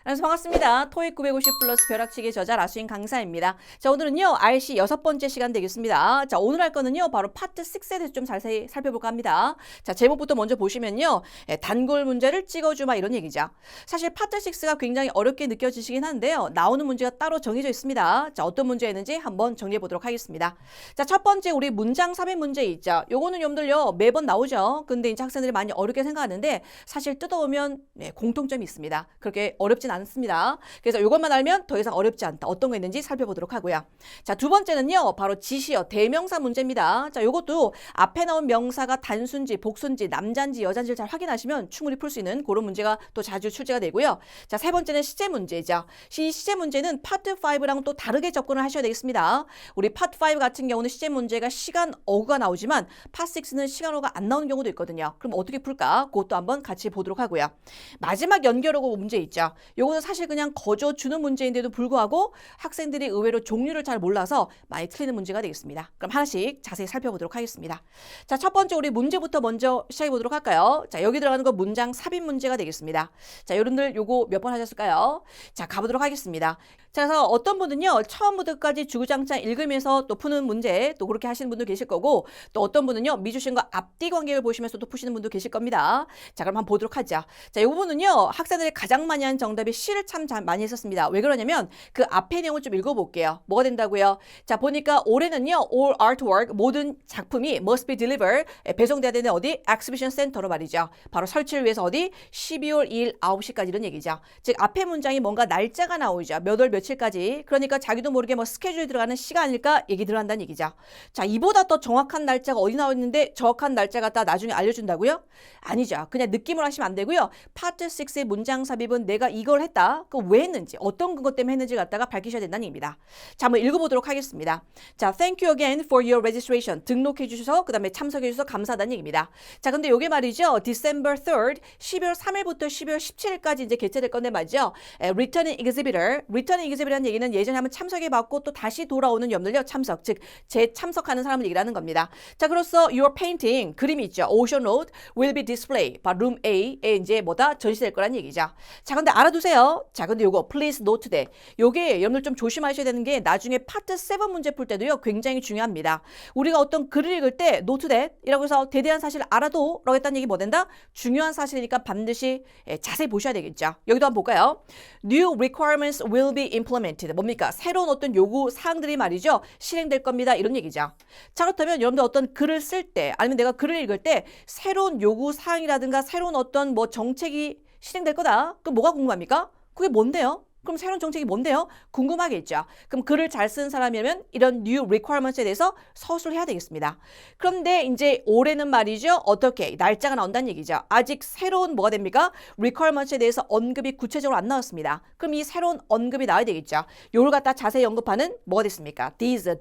안녕하세요. 반갑습니다. 토익 950 플러스 벼락치기 저자 라수인 강사입니다. 자, 오늘은요, RC 6번째 시간 되겠습니다. 자, 오늘 할 거는요, 바로 파트 6에 대해서 좀 자세히 살펴볼까 합니다. 자, 제목부터 먼저 보시면요, 단골 문제를 찍어주마 이런 얘기죠. 사실 파트 6가 굉장히 어렵게 느껴지시긴 한데요, 나오는 문제가 따로 정해져 있습니다. 자, 어떤 문제였는지 한번 정리해 보도록 하겠습니다. 자, 첫 번째 우리 문장 삽입 문제 있죠. 요거는 여러분들요, 매번 나오죠. 근데 이제 학생들이 많이 어렵게 생각하는데 사실 뜯어오면 공통점이 있습니다. 그렇게 어렵진 않습니다. 그래서 이것만 알면 더 이상 어렵지 않다. 어떤 거 있는지 살펴보도록 하고요. 자, 두 번째는요. 바로 지시어, 대명사 문제입니다. 자, 요것도 앞에 나온 명사가 단수인지 복수인지 남자인지 여자인지를 잘 확인하시면 충분히 풀 수 있는 그런 문제가 또 자주 출제가 되고요. 자, 세 번째는 시제 문제죠. 이 시제 문제는 파트 5랑 또 다르게 접근을 하셔야 되겠습니다. 우리 파트 5 같은 경우는 시제 문제가 시간 어구가 나오지만 파트 6는 시간 어구가 안 나오는 경우도 있거든요. 그럼 어떻게 풀까? 그것도 한번 같이 보도록 하고요. 마지막 연결어구 문제 있죠. 요거는 사실 그냥 거저 주는 문제인데도 불구하고 학생들이 의외로 종류를 잘 몰라서 많이 틀리는 문제가 되겠습니다. 그럼 하나씩 자세히 살펴보도록 하겠습니다. 자, 첫 번째 우리 문제부터 먼저 시작해 보도록 할까요? 자, 여기 들어가는 거 문장 삽입 문제가 되겠습니다. 자, 여러분들 요거 몇 번 하셨을까요? 자, 가보도록 하겠습니다. 자, 그래서 어떤 분은요, 처음부터 끝까지 주구장창 읽으면서 또 푸는 문제, 또 그렇게 하시는 분도 계실 거고, 또 어떤 분은요, 미주신과 앞뒤 관계를 보시면서 또 푸시는 분도 계실 겁니다. 자, 그럼 한번 보도록 하죠. 자, 이 부분은요, 학생들이 가장 많이 한 정답이 C를 참 많이 했었습니다. 왜 그러냐면, 그 앞에 내용을 좀 읽어볼게요. 뭐가 된다고요? 자, 보니까 올해는요, all artwork, 모든 작품이 must be delivered, 배송돼야 되는 어디? exhibition center로 말이죠. 바로 설치를 위해서 어디? 12월 2일 9시까지 이런 얘기죠. 즉, 앞에 문장이 뭔가 날짜가 나오죠. 몇 월 며칠까지. 그러니까 자기도 모르게 뭐 스케줄이 들어가는 시간일까 얘기 들어간다는 얘기죠. 자, 이보다 더 정확한 날짜가 어디 나와 있는데 정확한 날짜 갖다 나중에 알려준다고요? 아니죠. 그냥 느낌으로 하시면 안 되고요. 파트 6의 문장 삽입은 내가 이걸 했다. 그 왜 했는지, 어떤 근거 때문에 했는지 갖다가 밝히셔야 된다는 얘기입니다. 자, 한번 읽어보도록 하겠습니다. 자, thank you again for your registration. 등록해 주셔서, 그 다음에 참석해 주셔서 감사하다는 얘기입니다. 자, 근데 요게 말이죠. December 3rd, 12월 3일부터 12월 17일까지 이제 개최될 건데 말이죠. Returning exhibitor라는 얘기는 예전에 한번 참석해 봤고 또 다시 돌아오는 염들요 참석, 즉 재참석하는 사람을 얘기하는 겁니다. 자, 그로써 your painting, 그림이 있죠. Ocean Road will be displayed, room A에 이제 뭐다? 전시될 거란 얘기죠. 자, 근데 알아두세요. 자, 근데 요거 please note that. 요게 여러분들 좀 조심하셔야 되는 게 나중에 파트 7 문제 풀 때도요 굉장히 중요합니다. 우리가 어떤 글을 읽을 때 note that 이라고 해서 대대한 사실을 알아도 라고 했다는 얘기 뭐 된다? 중요한 사실이니까 반드시 자세히 보셔야 되겠죠. 여기도 한번 볼까요? New requirements will be implemented. 뭡니까? 새로운 어떤 요구 사항들이 말이죠. 실행될 겁니다. 이런 얘기죠. 자, 그렇다면 여러분들 어떤 글을 쓸 때 아니면 내가 글을 읽을 때 새로운 요구 사항이라든가 새로운 어떤 뭐 정책이 실행될 거다. 그럼 뭐가 궁금합니까? 그게 뭔데요? 그럼 새로운 정책이 뭔데요? 궁금하겠죠. 그럼 글을 잘 쓰는 사람이라면 이런 new requirements에 대해서 서술을 해야 되겠습니다. 그런데 이제 올해는 말이죠. 어떻게? 날짜가 나온다는 얘기죠. 아직 새로운 뭐가 됩니까? requirements에 대해서 언급이 구체적으로 안 나왔습니다. 그럼 이 새로운 언급이 나와야 되겠죠. 요걸 갖다 자세히 언급하는 뭐가 됐습니까? these.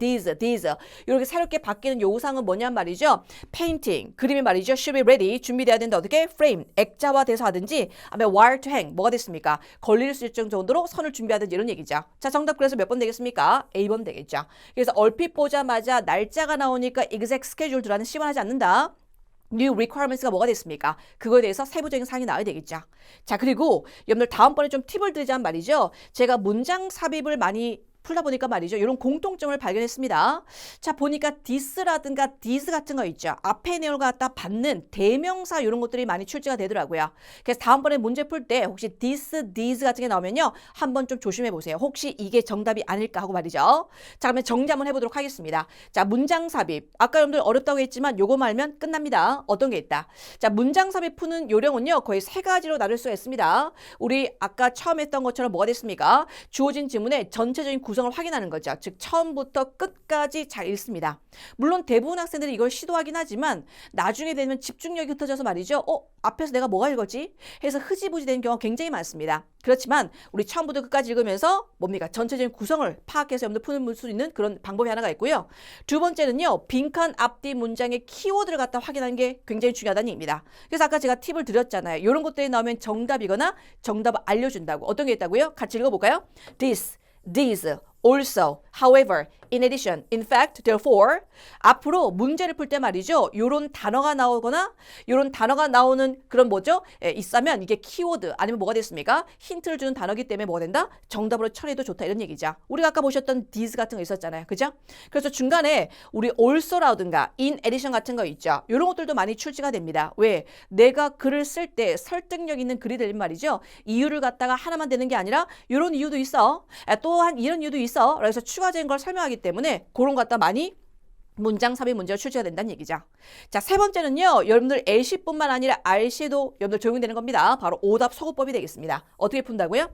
이렇게 새롭게 바뀌는 요구사항은 뭐냐면 말이죠. painting, 그림이 말이죠. should be ready, 준비돼야 되는데 어떻게? frame, 액자화돼서 하든지 아니면 wire to hang, 뭐가 됐습니까? 걸릴 수 있을 정도로 선을 준비하든지 이런 얘기죠. 자, 정답 그래서 몇 번 되겠습니까? A번 되겠죠. 그래서 얼핏 보자마자 날짜가 나오니까 exact schedule라는 시원하지 않는다. new requirements가 뭐가 됐습니까? 그거에 대해서 세부적인 사항이 나와야 되겠죠. 자, 그리고 여러분들 다음번에 좀 팁을 드리자면 말이죠. 제가 문장 삽입을 많이 풀다 보니까 말이죠. 이런 공통점을 발견했습니다. 자, 보니까 this라든가 these 같은 거 있죠. 앞에 내용을 갖다 받는 대명사 이런 것들이 많이 출제가 되더라고요. 그래서 다음번에 문제 풀 때 혹시 this, these 같은 게 나오면요. 한번 좀 조심해 보세요. 혹시 이게 정답이 아닐까 하고 말이죠. 자, 그러면 정리 한번 해보도록 하겠습니다. 자, 문장 삽입. 아까 여러분들 어렵다고 했지만 요거만 알면 끝납니다. 어떤 게 있다? 자, 문장 삽입 푸는 요령은요. 거의 세 가지로 나눌 수가 있습니다. 우리 아까 처음 했던 것처럼 뭐가 됐습니까? 주어진 지문의 전체적인 구성을 확인하는 거죠. 즉 처음부터 끝까지 잘 읽습니다. 물론 대부분 학생들이 이걸 시도하긴 하지만 나중에 되면 집중력이 흩어져서 말이죠. 앞에서 내가 뭐가 읽었지? 해서 흐지부지 되는 경우가 굉장히 많습니다. 그렇지만 우리 처음부터 끝까지 읽으면서 뭡니까? 전체적인 구성을 파악해서 여러분들 푸는 수 있는 그런 방법이 하나가 있고요. 두 번째는요. 빈칸 앞뒤 문장의 키워드를 갖다 확인하는 게 굉장히 중요하다는 얘기입니다. 그래서 아까 제가 팁을 드렸잖아요. 이런 것들이 나오면 정답이거나 정답을 알려준다고. 어떤 게 있다고요? 같이 읽어볼까요? This, these, also, however, in addition, in fact, therefore 앞으로 문제를 풀 때 말이죠. 요런 단어가 나오거나 요런 단어가 나오는 그런 뭐죠? 있으면 이게 키워드 아니면 뭐가 됐습니까? 힌트를 주는 단어기 때문에 뭐가 된다? 정답으로 처리해도 좋다 이런 얘기죠. 우리가 아까 보셨던 this 같은 거 있었잖아요. 그죠? 그래서 중간에 우리 also라든가 in addition 같은 거 있죠. 요런 것들도 많이 출제가 됩니다. 왜? 내가 글을 쓸 때 설득력 있는 글이 되는 말이죠. 이유를 갖다가 하나만 되는 게 아니라 요런 이유도 있어. 또한 이런 이유도 있어. 그래서 추가적인 걸 설명하기 때문에 그런 것 갖다 많이 문장 삽입 문제가 출제가 된다는 얘기죠. 자, 세 번째는요. 여러분들 L시뿐만 아니라 R시에도 여러분들 적용이 되는 겁니다. 바로 오답 소거법이 되겠습니다. 어떻게 푼다고요?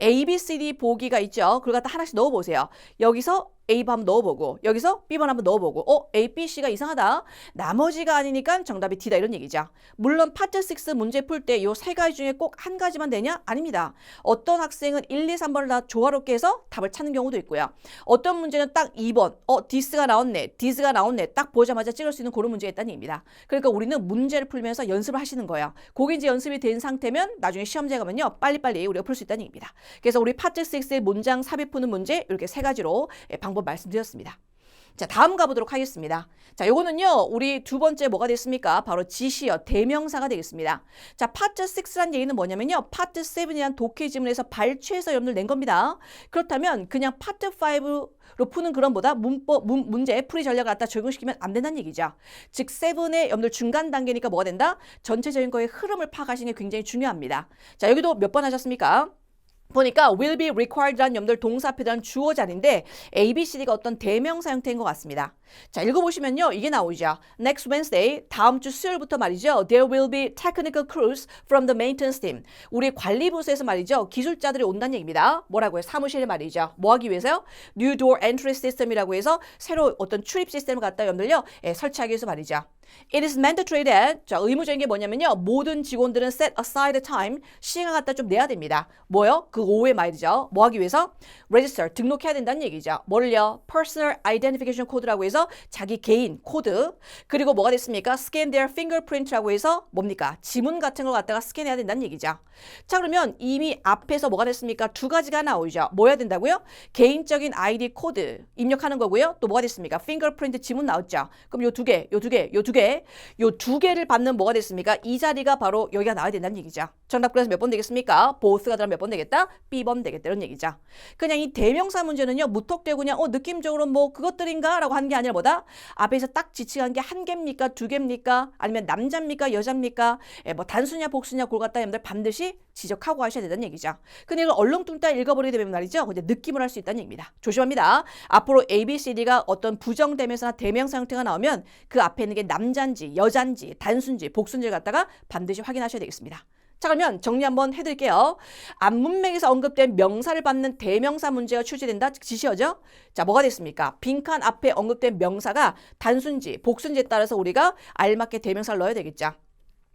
A, B, C, D 보기가 있죠. 그걸 갖다 하나씩 넣어보세요. 여기서 A번 한번 넣어보고 여기서 B번 한번 넣어보고 A, B, C가 이상하다. 나머지가 아니니까 정답이 D다 이런 얘기죠. 물론 파트 6 문제 풀 때 이 세 가지 중에 꼭 한 가지만 되냐? 아닙니다. 어떤 학생은 1, 2, 3번을 다 조화롭게 해서 답을 찾는 경우도 있고요. 어떤 문제는 딱 2번 this가 나왔네. this가 나왔네. 딱 보자마자 찍을 수 있는 그런 문제가 있다는 얘기입니다. 그러니까 우리는 문제를 풀면서 연습을 하시는 거예요. 그게 이제 연습이 된 상태면 나중에 시험지에 가면요. 빨리빨리 우리가 풀 수 있다는 얘기입니다. 그래서 우리 파트 6의 문장 삽입 푸는 문제 이렇게 세 가지로 방법 말씀드렸습니다. 자, 다음 가보도록 하겠습니다. 자, 요거는요, 우리 두 번째 뭐가 됐습니까? 바로 지시어, 대명사가 되겠습니다. 자, 파트 6란 얘기는 뭐냐면요, 파트 7이란 독해 지문에서 발췌해서 여러분들 낸 겁니다. 그렇다면 그냥 파트 5로 푸는 그런 보다 문제 풀이 전략을 갖다 적용시키면 안 된다는 얘기죠. 즉, 7의 여러분들 중간 단계니까 뭐가 된다? 전체적인 거의 흐름을 파악하시는 게 굉장히 중요합니다. 자, 여기도 몇 번 하셨습니까? 보니까 will be required라는 여러분들 동사표단 주어 자리인데 A, B, C, D가 어떤 대명사 형태인 것 같습니다. 자, 읽어보시면요. 이게 나오죠. Next Wednesday, 다음 주 수요일부터 말이죠. There will be technical crews from the maintenance team. 우리 관리부서에서 말이죠. 기술자들이 온다는 얘기입니다. 뭐라고요? 사무실에 말이죠. 뭐 하기 위해서요? New door entry system이라고 해서 새로 어떤 출입 시스템을 갖다 여러분들요. 설치하기 위해서 말이죠. It is mandatory that, 자, 의무적인 게 뭐냐면요. 모든 직원들은 set aside time, 시간 갖다 좀 내야 됩니다. 뭐요? 그 오후에 말이죠. 뭐 하기 위해서? register, 등록해야 된다는 얘기죠. 뭐를요? personal identification code라고 해서 자기 개인 코드. 그리고 뭐가 됐습니까? scan their fingerprint라고 해서 뭡니까? 지문 같은 걸 갖다가 스캔해야 된다는 얘기죠. 자, 그러면 이미 앞에서 뭐가 됐습니까? 두 가지가 나오죠. 뭐 해야 된다고요? 개인적인 아이디 코드 입력하는 거고요. 또 뭐가 됐습니까? fingerprint 지문 나왔죠. 그럼 요 두 개, 요 두 개를 받는 뭐가 됐습니까? 이 자리가 바로 여기가 나와야 된다는 얘기죠. 정답 그래서 몇 번 되겠습니까? both가 들어가면 몇 번 되겠다? B번 되겠다 이런 얘기죠. 그냥 이 대명사 문제는요. 무턱대고 그냥 느낌적으로 뭐 그것들인가 라고 하는 게 아니라 뭐다? 앞에서 딱 지칭한 게 한 개입니까? 두 개입니까? 아니면 남자입니까? 여자입니까? 뭐 단수냐 복수냐 그걸 갖다 여러분들 반드시 지적하고 하셔야 된다는 얘기죠. 근데 이걸 얼렁뚱땅 읽어버리게 되면 말이죠. 근데 느낌을 할 수 있다는 얘기입니다. 조심합니다. 앞으로 A, B, C, D가 어떤 부정대명사나 대명사 형태가 나오면 그 앞에 있는 게 남자인지 여자인지 단수인지 복수인지를 갖다가 반드시 확인하셔야 되겠습니다. 자, 그러면 정리 한번 해드릴게요. 앞문맥에서 언급된 명사를 받는 대명사 문제가 출제된다. 지시어죠. 자, 뭐가 됐습니까? 빈칸 앞에 언급된 명사가 단수인지 복수인지에 따라서 우리가 알맞게 대명사를 넣어야 되겠죠.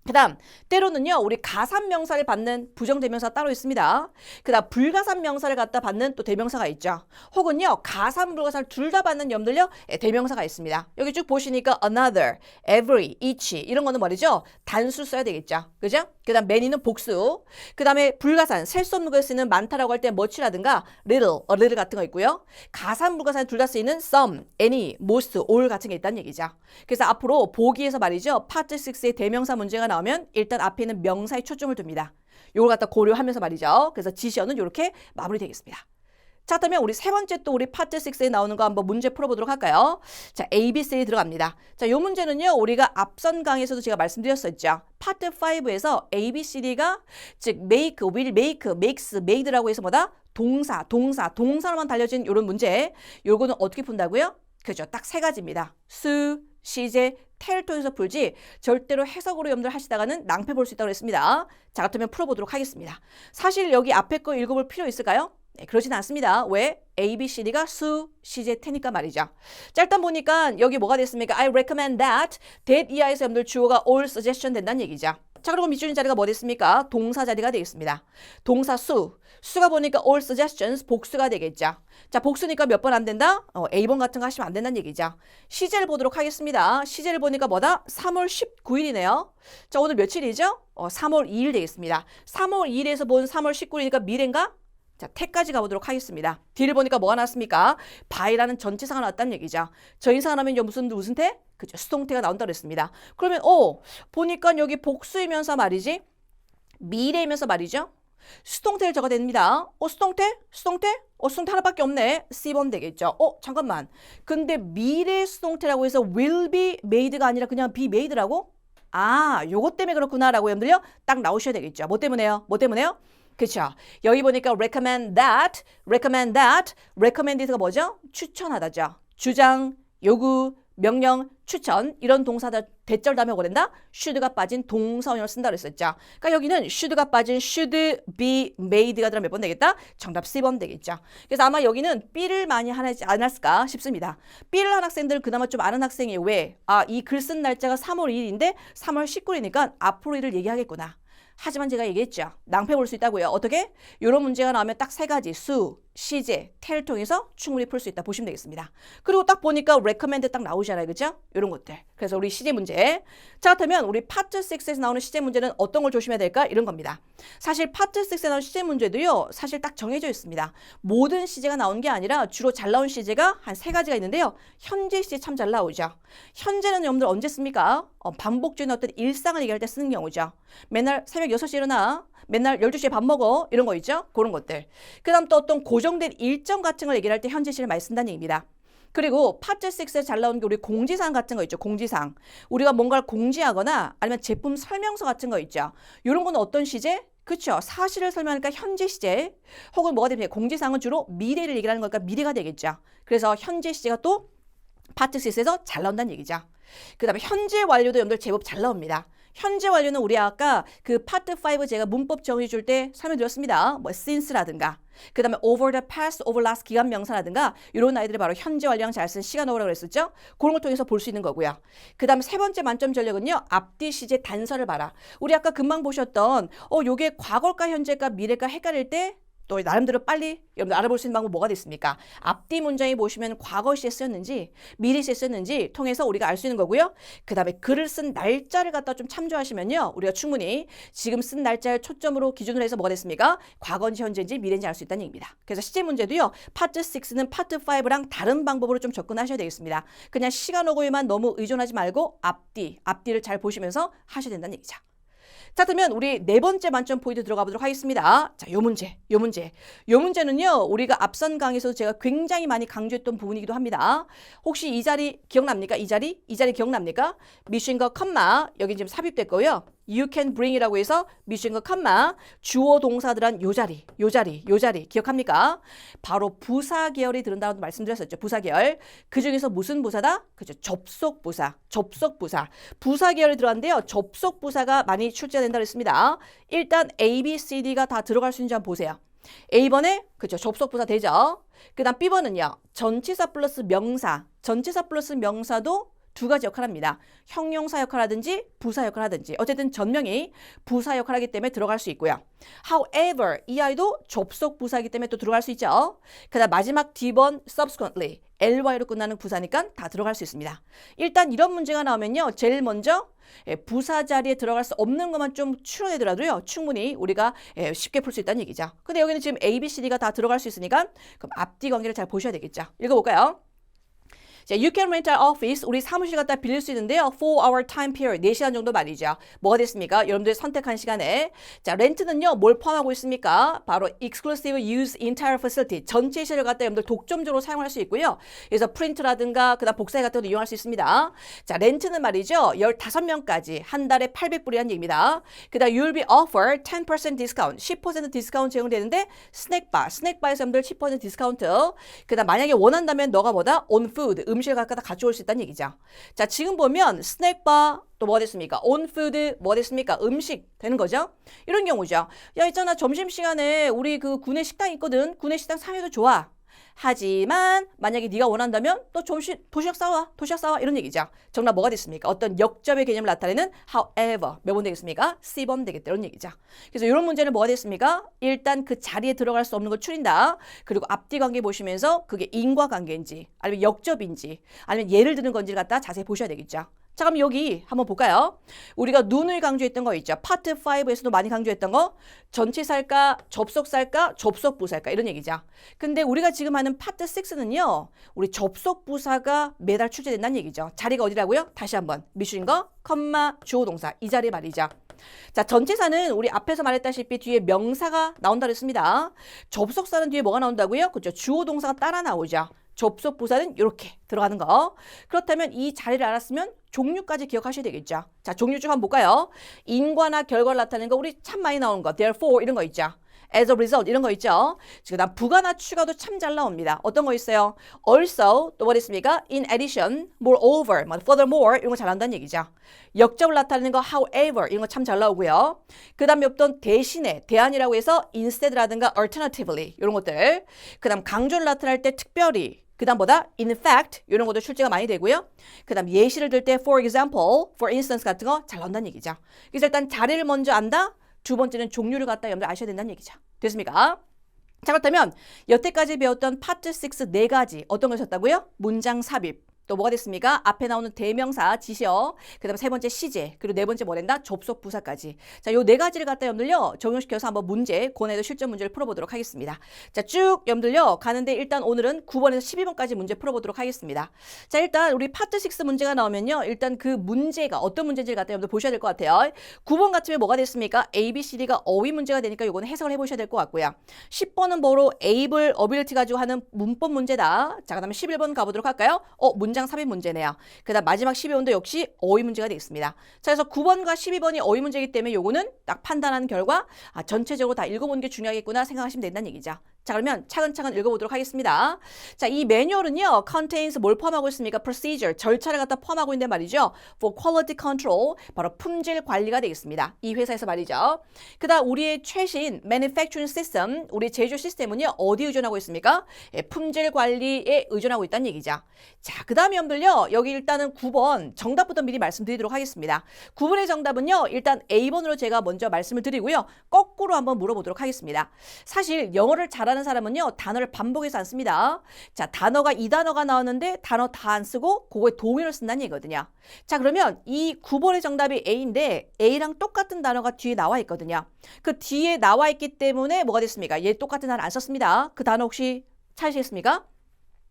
그 다음 때로는요 우리 가산 명사를 받는 부정대명사 따로 있습니다. 그 다음 불가산 명사를 갖다 받는 또 대명사가 있죠. 혹은요 가산 불가산을 둘 다 받는 염들요 대명사가 있습니다. 여기 쭉 보시니까 another, every, each 이런 거는 말이죠 단수 써야 되겠죠. 그죠? 그 다음 many는 복수. 그 다음에 불가산 셀 수 없는 거에 쓰이는 많다라고 할 때 much라든가 little, a little 같은 거 있고요. 가산 불가산 둘 다 쓰이는 some, any, most, all 같은 게 있다는 얘기죠. 그래서 앞으로 보기에서 말이죠 파트 6의 대명사 문제가 나오면 일단 앞에 있는 명사에 초점을 둡니다. 요걸 갖다 고려하면서 말이죠. 그래서 지시어는 이렇게 마무리되겠습니다. 자, 그러면 우리 세 번째 또 우리 파트 6에 나오는 거 한번 문제 풀어보도록 할까요? 자, A, B, C 들어갑니다. 자, 요 문제는요, 우리가 앞선 강의에서도 제가 말씀드렸었죠. 파트 5에서 A, B, C, D가 즉 make, will make, makes, made라고 해서 뭐다? 동사로만 달려진 요런 문제. 요거는 어떻게 푼다고요? 그죠? 딱 세 가지입니다. 수, 시제, 태를 통해서 풀지 절대로 해석으로 여러분들 하시다가는 낭패 볼 수 있다고 했습니다. 자, 그렇다면 풀어보도록 하겠습니다. 사실 여기 앞에 거 읽어볼 필요 있을까요? 네, 그러진 않습니다. 왜? A, B, C, D가 수, 시제, 태니까 말이죠. 자, 일단 보니까 여기 뭐가 됐습니까? I recommend that 이하에서 여러분들 주어가 all suggestion 된다는 얘기죠. 자, 그리고 밑줄인 자리가 뭐 됐습니까? 동사 자리가 되겠습니다. 동사 수가 보니까 all suggestions 복수가 되겠죠. 자, 복수니까 몇 번 안 된다? A번 같은 거 하시면 안 된다는 얘기죠. 시제를 보도록 하겠습니다. 시제를 보니까 뭐다? 3월 19일이네요. 자, 오늘 며칠이죠? 3월 2일 되겠습니다. 3월 2일에서 본 3월 19일이니까 미래인가? 자, 태까지 가보도록 하겠습니다. 뒤를 보니까 뭐가 나왔습니까? by라는 전치사가 나왔다는 얘기죠. 전치사가 나오면 무슨 태? 그죠. 수동태가 나온다 그랬습니다. 그러면 보니까 여기 복수이면서 말이지. 미래이면서 말이죠. 수동태를 적어야 됩니다. 수동태? 수동태 하나밖에 없네. C번 되겠죠. 잠깐만. 근데 미래 수동태라고 해서 will be made가 아니라 그냥 be made라고? 요것 때문에 그렇구나라고 여러분들요. 딱 나오셔야 되겠죠. 뭐 때문에요? 그쵸. 여기 보니까 recommended가 뭐죠? 추천하다죠. 주장, 요구, 명령, 추천 이런 동사들 대절 다음에 뭐가 된다? should가 빠진 동사원형을 쓴다 그랬었죠. 그러니까 여기는 should가 빠진 should be made가 들어가면 몇 번 되겠다? 정답 C번 되겠죠. 그래서 아마 여기는 B를 많이 하지 않았을까 싶습니다. B를 한 학생들은 그나마 좀 아는 학생이에요. 왜? 이 글 쓴 날짜가 3월 2일인데 3월 19일이니까 앞으로 일을 얘기하겠구나. 하지만 제가 얘기했죠. 낭패 볼 수 있다고요. 어떻게? 이런 문제가 나오면 딱 세 가지 수, 시제, 태를 통해서 충분히 풀 수 있다 보시면 되겠습니다. 그리고 딱 보니까 recommend 딱 나오잖아요. 그죠? 이런 것들. 그래서 우리 시제 문제. 자, 그렇다면 우리 파트 6에서 나오는 시제 문제는 어떤 걸 조심해야 될까? 이런 겁니다. 사실 파트 6에 나오는 시제 문제도요. 사실 딱 정해져 있습니다. 모든 시제가 나온 게 아니라 주로 잘 나온 시제가 한 세 가지가 있는데요. 현재 시제 참 잘 나오죠. 현재는 여러분들 언제 씁니까? 반복적인 어떤 일상을 얘기할 때 쓰는 경우죠. 맨날 새벽 6시에 일어나. 맨날 12시에 밥 먹어. 이런 거 있죠? 그런 것들. 그 다음 또 어떤 고정된 일정 같은 걸 얘기를 할 때 현재 시를 많이 쓴다는 얘기입니다. 그리고 파트 6에 잘 나오는 게 우리 공지사항 같은 거 있죠. 공지사항. 우리가 뭔가를 공지하거나 아니면 제품 설명서 같은 거 있죠. 이런 건 어떤 시제? 그렇죠. 사실을 설명하니까 현재 시제. 혹은 뭐가 됩니까? 공지사항은 주로 미래를 얘기하는 거니까 미래가 되겠죠. 그래서 현재 시제가 또 파트 6에서 잘 나온다는 얘기죠. 그 다음에 현재 완료도 여러분들 제법 잘 나옵니다. 현재 완료는 우리 아까 그 파트 5 제가 문법 정의 줄 때 설명드렸습니다. 뭐 since라든가 그 다음에 over the past, over last 기간 명사라든가 이런 아이들이 바로 현재 완료형 잘 쓴 시간 어구라고 그랬었죠. 그런 걸 통해서 볼 수 있는 거고요. 그 다음 세 번째 만점 전략은요. 앞뒤 시제 단서를 봐라. 우리 아까 금방 보셨던 요게 과거일까 현재일까 미래일까 헷갈릴 때 또 나름대로 빨리 여러분들 알아볼 수 있는 방법 뭐가 됐습니까? 앞뒤 문장에 보시면 과거 시에 쓰였는지 미래 시에 쓰였는지 통해서 우리가 알 수 있는 거고요. 그 다음에 글을 쓴 날짜를 갖다 좀 참조하시면요. 우리가 충분히 지금 쓴 날짜를 초점으로 기준으로 해서 뭐가 됐습니까? 과거인지 현재인지 미래인지 알 수 있다는 얘기입니다. 그래서 시제 문제도요. 파트 6는 파트 5랑 다른 방법으로 좀 접근하셔야 되겠습니다. 그냥 시간 오고에만 너무 의존하지 말고 앞뒤를 잘 보시면서 하셔야 된다는 얘기죠. 자, 그러면 우리 네 번째 만점 포인트 들어가 보도록 하겠습니다. 자, 요 문제는요, 우리가 앞선 강의에서 제가 굉장히 많이 강조했던 부분이기도 합니다. 혹시 이 자리 기억납니까? 이 자리 기억납니까? 미신과 컴마, 여기 지금 삽입됐고요. You can bring이라고 해서 미신과 컴마, 주어 동사들한 요 자리 기억합니까? 바로 부사 계열이 들은다고 말씀드렸었죠. 부사 계열. 그 중에서 무슨 부사다? 그죠. 접속 부사. 부사 계열이 들어갔는데요. 접속 부사가 많이 출제가 된다고 했습니다. 일단 A, B, C, D가 다 들어갈 수 있는지 한번 보세요. A번에 그죠. 접속 부사 되죠. 그 다음 B번은요. 전치사 플러스 명사도 두 가지 역할을 합니다. 형용사 역할하든지 부사 역할하든지 어쨌든 전명이 부사 역할하기 때문에 들어갈 수 있고요. However, 이 아이도 접속 부사이기 때문에 또 들어갈 수 있죠. 그 다음 마지막 D번 subsequently, ly로 끝나는 부사니까 다 들어갈 수 있습니다. 일단 이런 문제가 나오면요. 제일 먼저 부사 자리에 들어갈 수 없는 것만 좀 추론해더라도요. 충분히 우리가 쉽게 풀 수 있다는 얘기죠. 근데 여기는 지금 A, B, C, D가 다 들어갈 수 있으니까 그럼 앞뒤 관계를 잘 보셔야 되겠죠. 읽어볼까요? 자, you can rent our office. 우리 사무실 갖다 빌릴 수 있는데요. For our time period. 4시간 정도 말이죠. 뭐가 됐습니까? 여러분들 선택한 시간에. 자, 렌트는요. 뭘 포함하고 있습니까? 바로 exclusive use entire facility. 전체 시설을 갖다 여러분들 독점적으로 사용할 수 있고요. 그래서 프린트라든가 그다음 복사기 같은 것도 이용할 수 있습니다. 자, 렌트는 말이죠. 15명까지 한 달에 800불이라는 얘기입니다. 그다음 you'll be offered 10% discount. 10% 디스카운트 제공되는데 스낵바에서 여러분들 10% 디스카운트. 그다음 만약에 원한다면 너가 뭐다? on food. 음식을 갖다 가져올 수 있다는 얘기죠. 자, 지금 보면 스낵바 또 뭐가 됐습니까? on food 뭐가 됐습니까? 음식 되는 거죠. 이런 경우죠. 야, 있잖아. 점심시간에 우리 그 구내 식당 있거든. 구내 식당 상해도 좋아. 하지만 만약에 네가 원한다면 또 도시락 싸와 이런 얘기죠. 정답 뭐가 됐습니까? 어떤 역접의 개념을 나타내는 however 몇 번 되겠습니까? C번 되겠다 이런 얘기죠. 그래서 이런 문제는 뭐가 됐습니까? 일단 그 자리에 들어갈 수 없는 걸 추린다. 그리고 앞뒤 관계 보시면서 그게 인과관계인지 아니면 역접인지 아니면 예를 드는 건지를 갖다 자세히 보셔야 되겠죠. 자, 그럼 여기 한번 볼까요? 우리가 눈을 강조했던 거 있죠. 파트 5에서도 많이 강조했던 거. 전치사일까, 접속사일까, 접속부사일까 이런 얘기죠. 근데 우리가 지금 하는 파트 6는요. 우리 접속부사가 매달 출제된다는 얘기죠. 자리가 어디라고요? 다시 한번 미슈인 거, 컴마, 주어동사 이 자리 말이죠. 자, 전치사는 우리 앞에서 말했다시피 뒤에 명사가 나온다 그랬습니다. 접속사는 뒤에 뭐가 나온다고요? 그렇죠. 주어동사가 따라 나오죠. 접속부사는 이렇게 들어가는 거. 그렇다면 이 자리를 알았으면 종류까지 기억하셔야 되겠죠. 자, 종류 중 한번 볼까요? 인과나 결과를 나타내는 거 우리 참 많이 나오는 거. therefore 이런 거 있죠. as a result 이런 거 있죠. 그다음 부가나 추가도 참 잘 나옵니다. 어떤 거 있어요? also 또 뭐 있습니까? in addition, moreover, furthermore 이런 거 잘 나온다는 얘기죠. 역접을 나타내는 거 however 이런 거 참 잘 나오고요. 그다음 어떤 대신에 대안이라고 해서 instead라든가 alternatively 이런 것들. 그다음 강조를 나타낼 때 특별히 그다음 보다 in fact 이런 것도 출제가 많이 되고요. 그다음 예시를 들 때 for example, for instance 같은 거 잘 나온다는 얘기죠. 그래서 일단 자리를 먼저 안다. 두 번째는 종류를 갖다 여러분들 아셔야 된다는 얘기죠. 됐습니까? 자, 그렇다면 여태까지 배웠던 파트 6 네 가지 어떤 것이었다고요? 문장 삽입. 또 뭐가 됐습니까? 앞에 나오는 대명사, 지시어, 그 다음에 세 번째 시제, 그리고 네 번째 뭐랜다? 접속 부사까지. 자, 요 네 가지를 갖다 여러분들요, 적용시켜서 한번 문제, 고난이도 실전 문제를 풀어보도록 하겠습니다. 자, 쭉 여러분들요, 가는데 일단 오늘은 9번에서 12번까지 문제 풀어보도록 하겠습니다. 자, 일단 우리 파트 6 문제가 나오면요, 일단 그 문제가 어떤 문제인지를 갖다 여러분들 보셔야 될 것 같아요. 9번 같으면 뭐가 됐습니까? A, B, C, D가 어휘 문제가 되니까 요거는 해석을 해보셔야 될 것 같고요. 10번은 뭐로 able, ability 가지고 하는 문법 문제다. 자, 그 다음에 11번 가보도록 할까요? 문장 삽입 문제네요. 그 다음 마지막 12번도 역시 어휘 문제가 되겠습니다. 자, 그래서 9번과 12번이 어휘 문제이기 때문에 요거는 딱 판단하는 결과 전체적으로 다 읽어보는 게 중요하겠구나 생각하시면 된다는 얘기죠. 자, 그러면 차근차근 읽어보도록 하겠습니다. 자, 이 매뉴얼은요, contains 뭘 포함하고 있습니까? procedure, 절차를 갖다 포함하고 있는데 말이죠. for quality control, 바로 품질 관리가 되겠습니다. 이 회사에서 말이죠. 그 다음 우리의 최신 manufacturing system, 우리 제조 시스템은요, 어디 의존하고 있습니까? 품질 관리에 의존하고 있다는 얘기죠. 자, 그 다음에 여러분들요, 여기 일단은 9번 정답부터 미리 말씀드리도록 하겠습니다. 9번의 정답은요, 일단 A번으로 제가 먼저 말씀을 드리고요, 거꾸로 한번 물어보도록 하겠습니다. 사실 영어를 잘하는 사람은요, 단어를 반복해서 안 씁니다. 자, 단어가 이 단어가 나왔는데 단어 다 안 쓰고 그거에 동의를 쓴다는 얘기거든요. 자, 그러면 이 9번의 정답이 A인데 A랑 똑같은 단어가 뒤에 나와 있거든요. 그 뒤에 나와 있기 때문에 뭐가 됐습니까? 얘 똑같은 단어 안 썼습니다. 그 단어 혹시 찾으시겠습니까?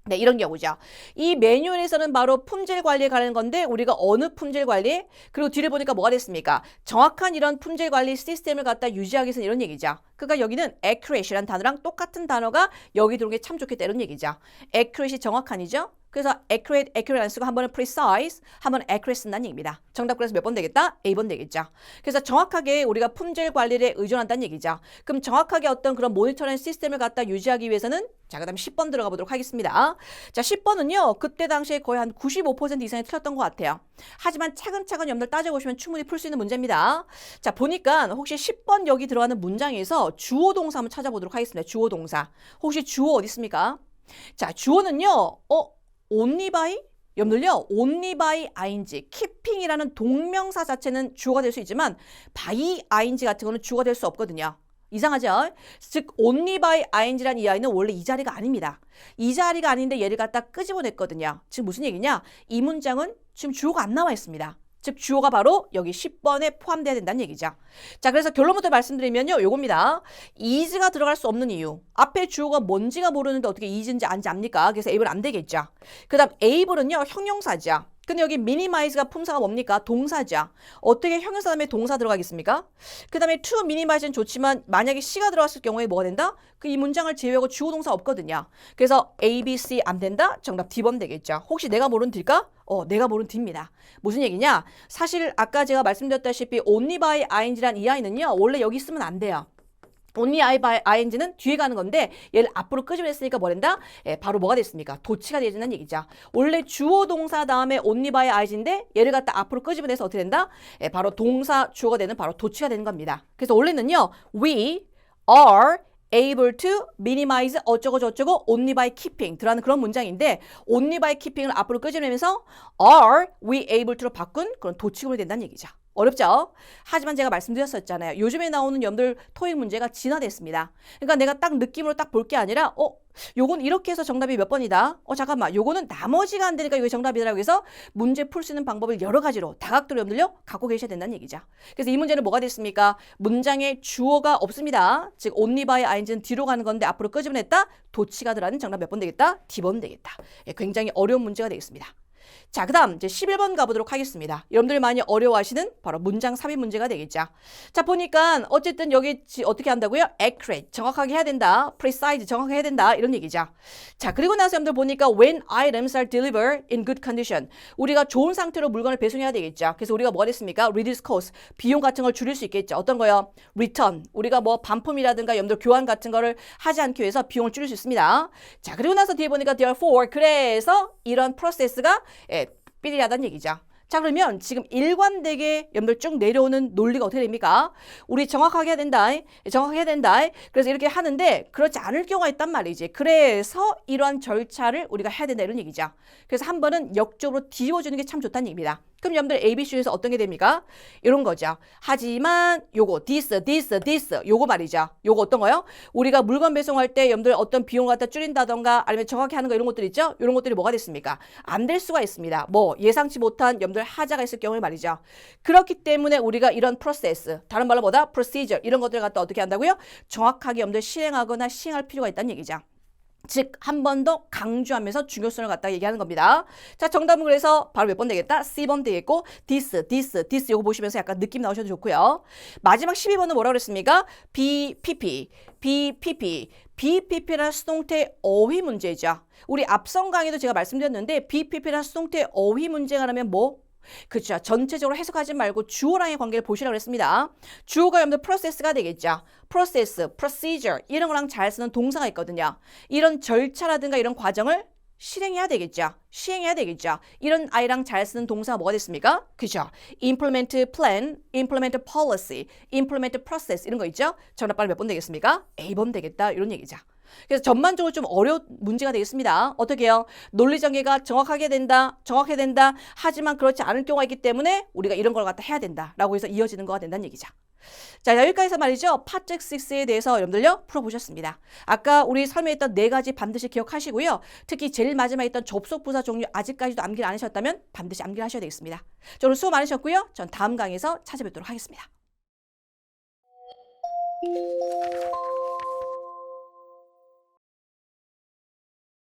네, 이런 경우죠. 이 매뉴얼에서는 바로 품질 관리에 관한 건데 우리가 어느 품질 관리? 그리고 뒤를 보니까 뭐가 됐습니까? 정확한 이런 품질 관리 시스템을 갖다 유지하기 위해서 이런 얘기죠. 그러니까 여기는 accurate이라는 단어랑 똑같은 단어가 여기 들어온 게 참 좋겠다 이런 얘기죠. accurate이 정확한이죠. 그래서 accurate 안 쓰고 한 번은 precise, 한 번은 accurate 쓴다는 얘기입니다. 정답 그래서 몇 번 되겠다? A번 되겠죠. 그래서 정확하게 우리가 품질 관리를 의존한다는 얘기죠. 그럼 정확하게 어떤 그런 모니터링 시스템을 갖다 유지하기 위해서는 자, 그 다음에 10번 들어가 보도록 하겠습니다. 자, 10번은요, 그때 당시에 거의 한 95% 이상이 틀렸던 것 같아요. 하지만 차근차근 여러분들 따져보시면 충분히 풀 수 있는 문제입니다. 자, 보니까 혹시 10번 여기 들어가는 문장에서 주어 동사 한번 찾아보도록 하겠습니다. 주어 동사. 혹시 주어 어디 있습니까? 자, 주어는요, only by? 여러분들요, only by ing, keeping이라는 동명사 자체는 주어가 될 수 있지만 by ing 같은 거는 주어가 될 수 없거든요. 이상하죠? 즉 only by ing라는 이 아이는 원래 이 자리가 아닙니다. 이 자리가 아닌데 얘를 갖다 끄집어냈거든요. 지금 무슨 얘기냐? 이 문장은 지금 주어가 안 나와 있습니다. 즉 주어가 바로 여기 10번에 포함돼야 된다는 얘기죠. 자, 그래서 결론부터 말씀드리면요, 요겁니다. is가 들어갈 수 없는 이유. 앞에 주어가 뭔지가 모르는데 어떻게 is인지 안지 압니까? 그래서 A는 안 되겠죠. 그 다음 able은요, 형용사죠. 근데 여기 minimize가 품사가 뭡니까? 동사죠. 어떻게 형용사 다음에 동사 들어가겠습니까? 그 다음에 to minimize는 좋지만 만약에 C가 들어갔을 경우에 뭐가 된다? 그 이 문장을 제외하고 주어 동사 없거든요. 그래서 A, B, C 안 된다? 정답 D번 되겠죠. 혹시 내가 모르는 D일까? 내가 모르는 D입니다. 무슨 얘기냐? 사실 아까 제가 말씀드렸다시피 only by ing란 이 아이는요, 원래 여기 쓰면 안 돼요. only by ing는 뒤에 가는 건데 얘를 앞으로 끄집어냈으니까 뭐랜다? 바로 뭐가 됐습니까? 도치가 되어진다는 얘기죠. 원래 주어 동사 다음에 only by ing인데 얘를 갖다 앞으로 끄집어내서 어떻게 된다? 바로 동사 주어가 되는 바로 도치가 되는 겁니다. 그래서 원래는요, we are able to minimize 어쩌고 저쩌고 only by keeping 들어가는 그런 문장인데 only by keeping을 앞으로 끄집어내면서 are we able to로 바꾼 그런 도치구문이 된다는 얘기죠. 어렵죠? 하지만 제가 말씀드렸었잖아요. 요즘에 나오는 여러분들 토익 문제가 진화됐습니다. 그러니까 내가 딱 느낌으로 딱 볼 게 아니라 요건 이렇게 해서 정답이 몇 번이다? 잠깐만. 요거는 나머지가 안 되니까 이게 정답이다라고 해서 문제 풀 수 있는 방법을 여러 가지로 다각도로 여러분들요 갖고 계셔야 된다는 얘기죠. 그래서 이 문제는 뭐가 됐습니까? 문장에 주어가 없습니다. 즉 only by ing는 뒤로 가는 건데 앞으로 끄집어냈다? 도치가 들어가는 정답 몇 번 되겠다? D번 되겠다. 굉장히 어려운 문제가 되겠습니다. 자, 그 다음 이제 11번 가보도록 하겠습니다. 여러분들이 많이 어려워하시는 바로 문장 삽입 문제가 되겠죠. 자, 보니까 어쨌든 여기 어떻게 한다고요? accurate, 정확하게 해야 된다. precise, 정확하게 해야 된다. 이런 얘기죠. 자, 그리고 나서 여러분들 보니까 when items are delivered in good condition, 우리가 좋은 상태로 물건을 배송해야 되겠죠. 그래서 우리가 뭐가 됐습니까? reduce cost, 비용 같은 걸 줄일 수 있겠죠. 어떤 거요? return, 우리가 뭐 반품이라든가 여러분들 교환 같은 거를 하지 않기 위해서 비용을 줄일 수 있습니다. 자, 그리고 나서 뒤에 보니까 therefore, 그래서 이런 프로세스가 삐리하다는 얘기죠. 자, 그러면 지금 일관되게 여러분들 쭉 내려오는 논리가 어떻게 됩니까? 우리 정확하게 해야 된다. 정확하게 해야 된다. 그래서 이렇게 하는데 그렇지 않을 경우가 있단 말이지. 그래서 이러한 절차를 우리가 해야 된다 이런 얘기죠. 그래서 한 번은 역적으로 뒤집어주는 게 참 좋다는 얘기입니다. 그럼 여러분들 ABC에서 어떤 게 됩니까? 이런 거죠. 하지만 요거 this 요거 말이죠. 요거 어떤 거요? 우리가 물건 배송할 때 여러분들 어떤 비용을 갖다 줄인다던가 아니면 정확히 하는 거 이런 것들 있죠? 이런 것들이 뭐가 됐습니까? 안 될 수가 있습니다. 뭐 예상치 못한 여러분들 하자가 있을 경우에 말이죠. 그렇기 때문에 우리가 이런 프로세스, 다른 말로 뭐다? procedure 이런 것들을 갖다 어떻게 한다고요? 정확하게 여러분들 실행하거나 시행할 필요가 있다는 얘기죠. 즉, 한 번 더 강조하면서 중요성을 갖다가 얘기하는 겁니다. 자, 정답은 그래서 바로 몇 번 되겠다? C번 되겠고, this 요거 보시면서 약간 느낌 나오셔도 좋고요. 마지막 12번은 뭐라고 그랬습니까? BPP라는 수동태 어휘 문제죠. 우리 앞선 강의도 제가 말씀드렸는데 BPP라는 수동태 어휘 문제가 라면 뭐? 그렇죠. 전체적으로 해석하지 말고 주어랑의 관계를 보시라고 했습니다. 주어가 여러분들 프로세스가 되겠죠. 프로세스, procedure 이런 거랑 잘 쓰는 동사가 있거든요. 이런 절차라든가 이런 과정을 실행해야 되겠죠. 시행해야 되겠죠. 이런 아이랑 잘 쓰는 동사가 뭐가 됐습니까? 그죠? implement plan, implement policy, implement process 이런 거 있죠? 정답 빨리 몇 번 되겠습니까? A번 되겠다 이런 얘기죠. 그래서 전반적으로 좀 어려운 문제가 되겠습니다. 어떻게 해요? 논리 전개가 정확하게 된다. 하지만 그렇지 않을 경우가 있기 때문에 우리가 이런 걸 갖다 해야 된다. 라고 해서 이어지는 거가 된다는 얘기죠. 자, 여기까지서 말이죠. 파트 6에 대해서 여러분들요 풀어보셨습니다. 아까 우리 설명했던 4가지 반드시 기억하시고요. 특히 제일 마지막에 있던 접속 부사 종류 아직까지도 암기를 안 하셨다면 반드시 암기를 하셔야 되겠습니다. 자, 오늘 수고 많으셨고요. 전 다음 강의에서 찾아뵙도록 하겠습니다.